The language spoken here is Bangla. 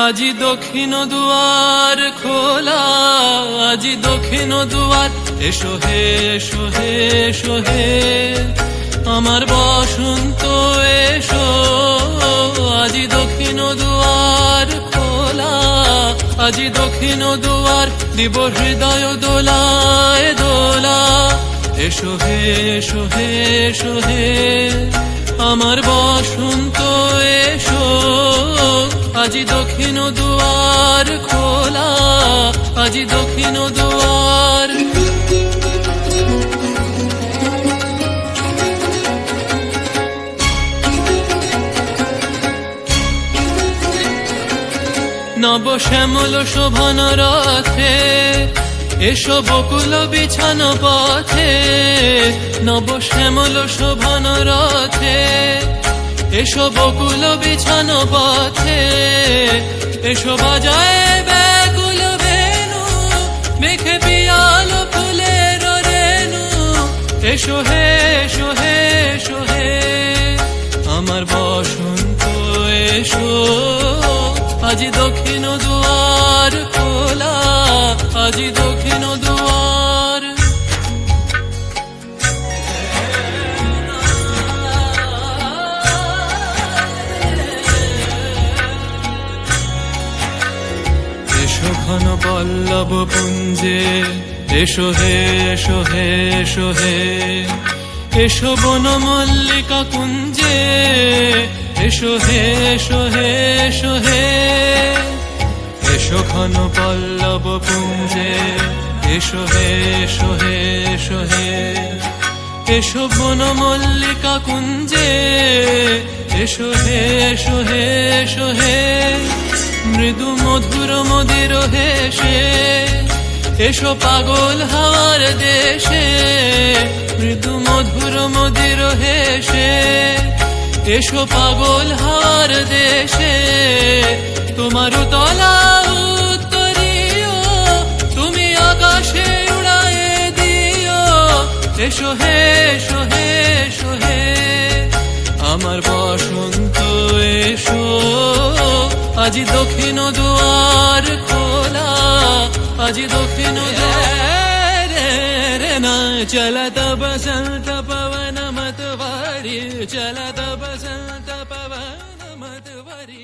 আজি দক্ষিণ দুয়ার খোলা, আজি দক্ষিণ দুয়ার, এসো হে এসো হে এসো হে আমার বসন্ত এসো। আজি দক্ষিণ দুয়ার খোলা, আজি দক্ষিণ দুয়ার, দিব হৃদয় দোলায় দোলা। এসো হে এসো হে এসো হে আমার বসন্ত এসো। আজি দক্ষিণ দুয়ার খোলা, আজি দক্ষিণ দুয়ার। নব শ্যামল শোভন রথে এসো বকুল বিছানো পথে। নব শ্যামল শোভন রথে এসো বকুল বিছানো পথে। এসো বাজায় ব্যাকুল বেনু, মেখে পিয়াল ফুলের রেণু। এসো হে এসো হে এসো হে আমার বসন্ত এসো। আজি দক্ষিণ দুয়ার খোলা, আজি দক্ষিণ দুয়ার। এসো ঘন পল্লব পুঞ্জে, এসো হে এসো হে এসো হে এসো বন মল্লিকা কুঞ্জে। এসো হে এসো হে এসো হে এসো ঘন পল্লব পুঞ্জে। এসো হে এসো হে এসো হে এসো বন মল্লিকা কুঞ্জে। এসো হে এসো হে এসো হে মৃদু মধুর মদির হেসে। এসো পাগল হাওয়ার দেশে, মৃদু মধুর মদির হেসে। এসো পাগল হাওয়ার দেশে, তোমার তলা উত্তরীয় তুমি আকাশে উড়ায়ে দিও। এসো হে এসো হে এসো হে আমার বসন্ত এসো। আজি দক্ষিণ দুয়ার খোলা, আজি দক্ষিণ দুয়ার। না চলত বসন্ত পवन मतवारी, चलत बसंत पवन मतवारी।